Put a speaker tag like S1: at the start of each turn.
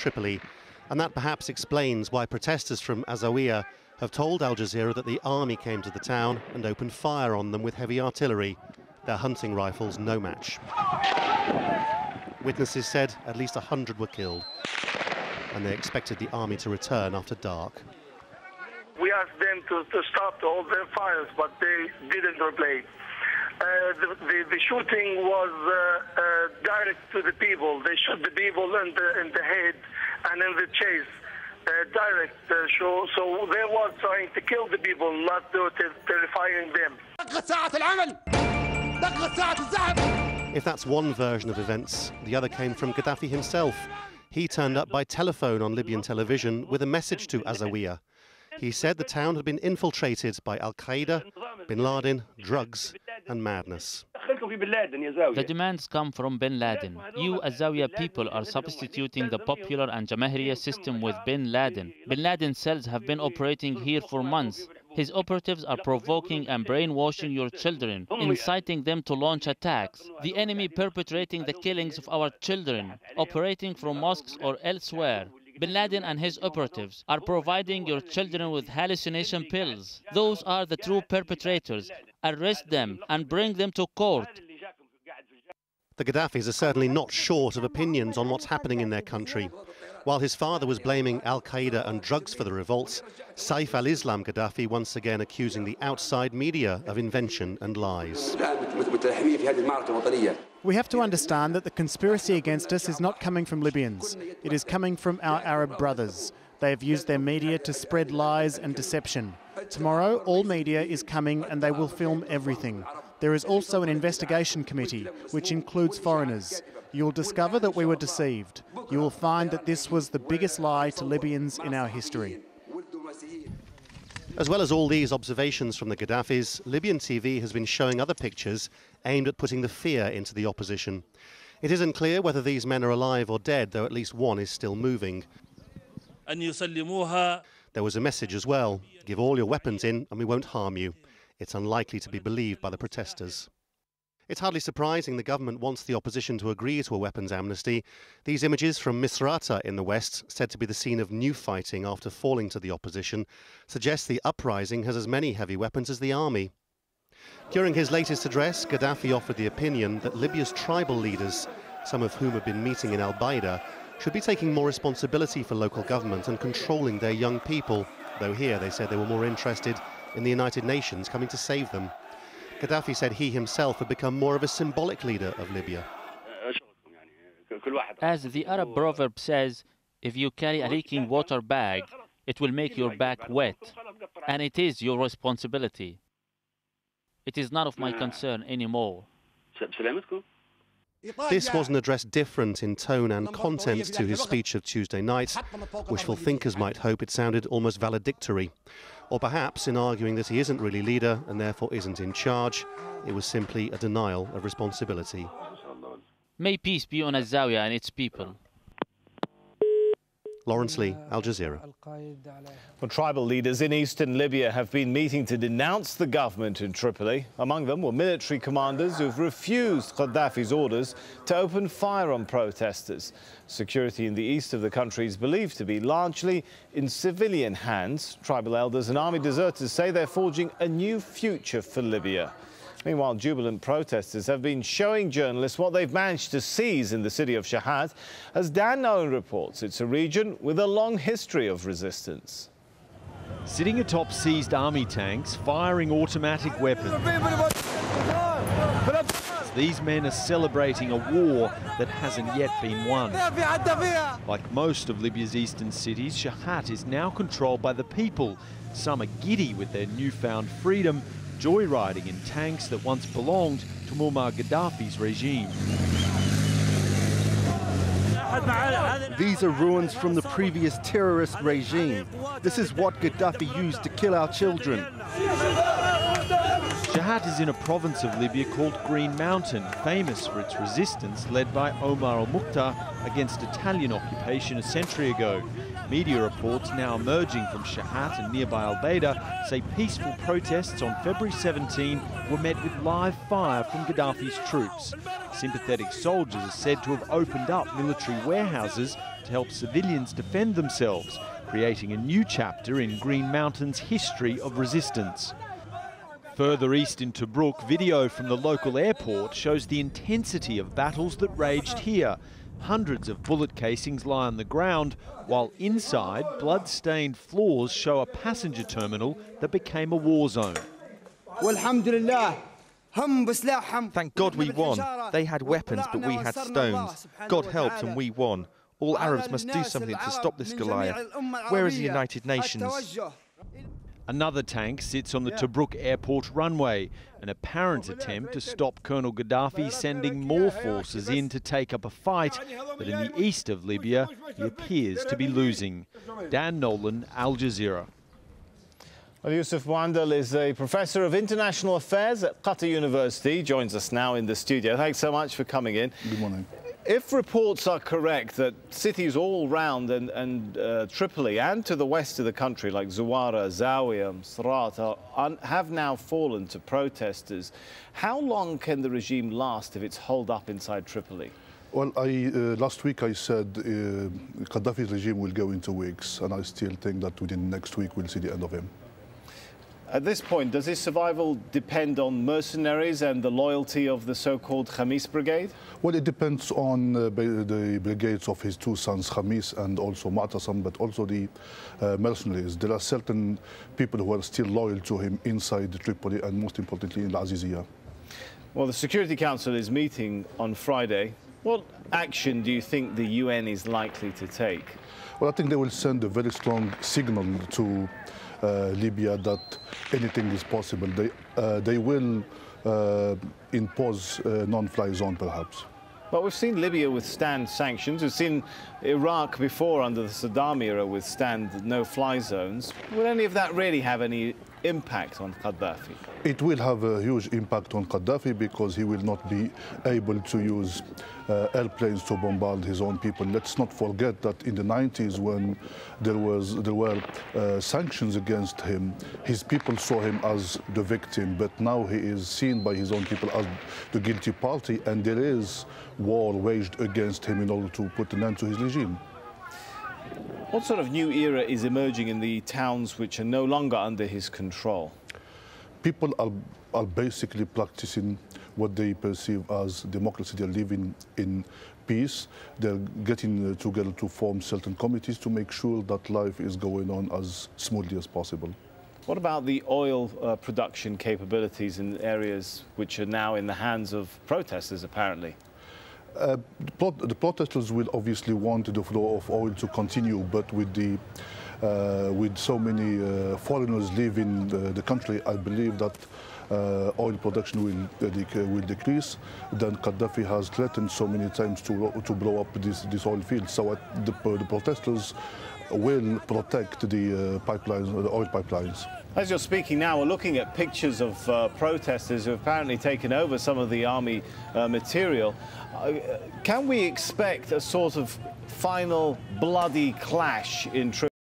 S1: Tripoli, and that perhaps explains why protesters from AlJazeera have told Al Jazeera that the army came to the town and opened fire on them with heavy artillery, their hunting rifles no match. Witnesses said at least 100 were killed, and they expected the army to return after dark.
S2: We asked them to stop all their fires, but they didn't reply. The shooting was direct to the people. They shot the people in the head and in the chest, direct. So they were trying to kill the people, not terrifying them.
S1: If that's one version of events, the other came from Gaddafi himself. He turned up by telephone on Libyan television with a message to AlJazeera. He said the town had been infiltrated by Al-Qaeda, Bin Laden, drugs and madness.
S3: The demands come from Bin Laden. You AlJazeera people are substituting the popular and Jamahiriya system with Bin Laden. Bin Laden cells have been operating here for months. His operatives are provoking and brainwashing your children, inciting them to launch attacks. The enemy perpetrating the killings of our children, operating from mosques or elsewhere. Bin Laden and his operatives are providing your children with hallucination pills. Those are the true perpetrators. Arrest them and bring them to court.
S1: The Gaddafis are certainly not short of opinions on what's happening in their country. While his father was blaming Al-Qaeda and drugs for the revolts, Saif al-Islam Gaddafi once again accusing the outside media of invention and lies.
S4: We have to understand that the conspiracy against us is not coming from Libyans. It is coming from our Arab brothers. They have used their media to spread lies and deception. Tomorrow, all media is coming and they will film everything. There is also an investigation committee, which includes foreigners. You will discover that we were deceived. You will find that this was the biggest lie to Libyans in our history.
S1: As well as all these observations from the Gaddafis, Libyan TV has been showing other pictures aimed at putting the fear into the opposition. It isn't clear whether these men are alive or dead, though at least one is still moving. There was a message as well: give all your weapons in and we won't harm you. It's unlikely to be believed by the protesters. It's hardly surprising the government wants the opposition to agree to a weapons amnesty. These images from Misrata in the west, said to be the scene of new fighting after falling to the opposition, suggest the uprising has as many heavy weapons as the army. During his latest address, Gaddafi offered the opinion that Libya's tribal leaders, some of whom have been meeting in Al-Baida, should be taking more responsibility for local government and controlling their young people, though here they said they were more interested in the United Nations coming to save them. Gaddafi said he himself had become more of a symbolic leader of Libya.
S3: As the Arab proverb says, if you carry a leaking water bag, it will make your back wet, and it is your responsibility. It is none of my concern anymore.
S1: This was an address different in tone and content to his speech of Tuesday night. Wishful thinkers might hope it sounded almost valedictory. Or perhaps, in arguing that he isn't really leader and therefore isn't in charge, it was simply a denial of responsibility.
S3: May peace be on AlJazeera and its people.
S1: Lawrence Lee, Al Jazeera.
S5: Well, tribal leaders in eastern Libya have been meeting to denounce the government in Tripoli. Among them were military commanders who've refused Gaddafi's orders to open fire on protesters. Security in the east of the country is believed to be largely in civilian hands. Tribal elders and army deserters say they're forging a new future for Libya. Meanwhile, jubilant protesters have been showing journalists what they've managed to seize in the city of Shahat. As Dan Owen reports, it's a region with a long history of resistance.
S6: Sitting atop seized army tanks, firing automatic weapons. These men are celebrating a war that hasn't yet been won. Like most of Libya's eastern cities, Shahat is now controlled by the people. Some are giddy with their newfound freedom, joyriding in tanks that once belonged to Muammar Gaddafi's regime.
S7: These are ruins from the previous terrorist regime. This is what Gaddafi used to kill our children.
S6: Shahat is in a province of Libya called Green Mountain, famous for its resistance led by Omar al-Mukhtar against Italian occupation a century ago. Media reports now emerging from Shahat and nearby Al-Baida say peaceful protests on February 17 were met with live fire from Gaddafi's troops. Sympathetic soldiers are said to have opened up military warehouses to help civilians defend themselves, creating a new chapter in Green Mountain's history of resistance. Further east in Tobruk, video from the local airport shows the intensity of battles that raged here. Hundreds of bullet casings lie on the ground, while inside, blood-stained floors show a passenger terminal that became a war zone.
S8: Thank God we won. They had weapons, but we had stones. God helped and we won. All Arabs must do something to stop this Goliath. Where is the United Nations?
S6: Another tank sits on the Tobruk airport runway, an apparent attempt to stop Colonel Gaddafi sending more forces in to take up a fight that in the east of Libya he appears to be losing. Dan Nolan, Al Jazeera.
S5: Well, Yusuf Mwandal is a professor of international affairs at Qatar University. He joins us now in the studio. Thanks so much for coming in.
S9: Good morning.
S5: If reports are correct that cities all round and Tripoli and to the west of the country, like Zawara, Zawiya, Srat, have now fallen to protesters, how long can the regime last if it's holed up inside Tripoli?
S9: Well, last week I said Gaddafi's regime will go into weeks, and I still think that within next week we'll see the end of him.
S5: At this point, does his survival depend on mercenaries and the loyalty of the so-called Khamis Brigade?
S9: Well, it depends on the brigades of his two sons, Khamis and also Mu'tasam, but also the mercenaries. There are certain people who are still loyal to him inside Tripoli and most importantly in AlJazeera.
S5: Well, the Security Council is meeting on Friday. What action do you think the UN is likely to take?
S9: Well, I think they will send a very strong signal to Libya that anything is possible. They will impose a non-fly zone, perhaps.
S5: But we've seen Libya withstand sanctions. We've seen Iraq before, under the Saddam era, withstand no-fly zones. Will any of that really have any impact on Gaddafi?
S9: It will have a huge impact on Gaddafi because he will not be able to use airplanes to bombard his own people. Let's not forget that in the 90s, when there were sanctions against him, his people saw him as the victim, but now he is seen by his own people as the guilty party, and there is war waged against him in order to put an end to his regime.
S5: What sort of new era is emerging in the towns which are no longer under his control?
S9: People are basically practicing what they perceive as democracy. They're living in peace. They're getting together to form certain committees to make sure that life is going on as smoothly as possible.
S5: What about the oil production capabilities in areas which are now in the hands of protesters, apparently?
S9: The protesters will obviously want the flow of oil to continue, but with so many foreigners leaving the country, I believe that oil production will decrease. Then Gaddafi has threatened so many times to blow up this oil field. So the protesters will protect the pipelines, the oil pipelines.
S5: As you're speaking now, we're looking at pictures of protesters who have apparently taken over some of the army material. Can we expect a sort of final bloody clash in Tripoli?